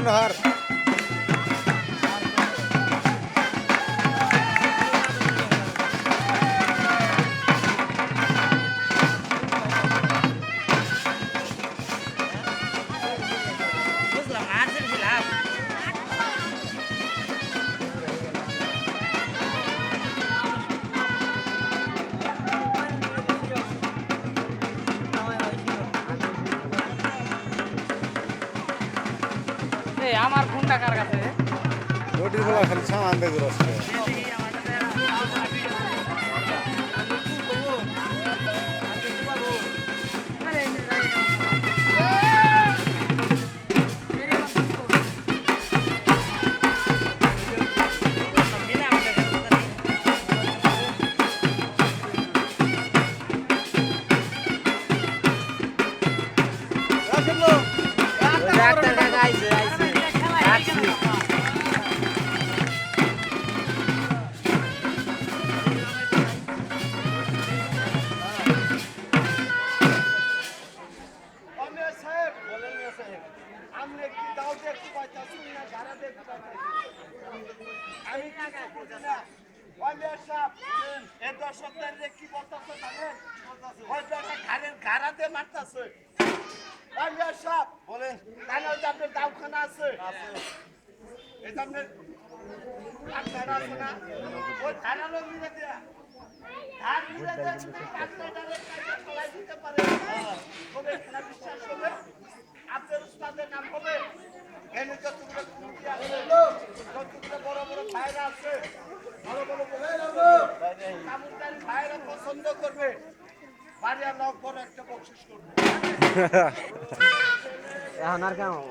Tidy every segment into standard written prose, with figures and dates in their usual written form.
মনোহর আমার ফোনটা কার কাছে রোটির বলা খালি সামান দিয়ে আসছে পছন্দ করবে বাড়িয়া লোক বড় একটা বকশিস করবে এখন আর কেমন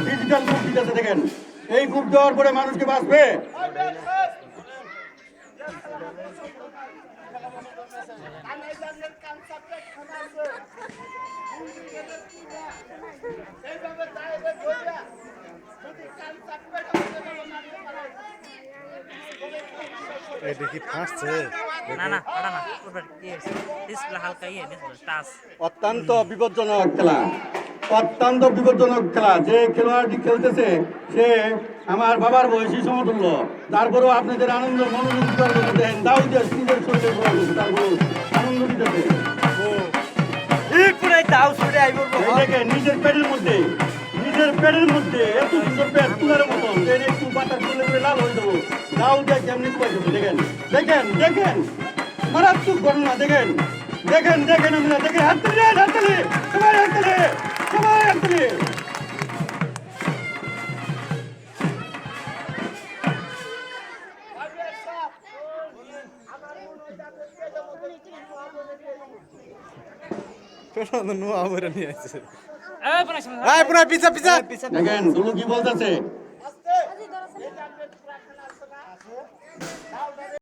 ডিজিটাল বুক দিতেছে দেখেন এই বুক দেওয়ার পরে মানুষকে বাঁচবে এটা কি ফাঁসছে না না ওটা না ওটা কি ডিসপ্লে হালকা ডিসপ্লে টাচ অত্যন্ত বিপজ্জনক খেলা অত্যন্ত বিপজ্জনক খেলা যে খেলোয়াড়টি খেলতেছে সে আমার বাবার বয়সী সমতুল্য তারপরেও আপনাদের আনন্দ মনোরঞ্জন দেন দাও যে নিজের শরীরে তারপর আনন্দ দিতেছে নিজের পেটের মধ্যে এত সুন্দর পেট তুলার মতো একটু বাতাস তুলে লাল হয়ে যাবো দাও যে কেমনি পাইতেছে দেখেন দেখেন দেখেন মারাত্মক ঘটনা দেখেন দেখেন দেখেন আমরা দেখেন হাততালি সবাই হাততালি নোয়া বলে নিয়ে আসছে পিছা পিছা দেখেন দুলু কি বলতেছে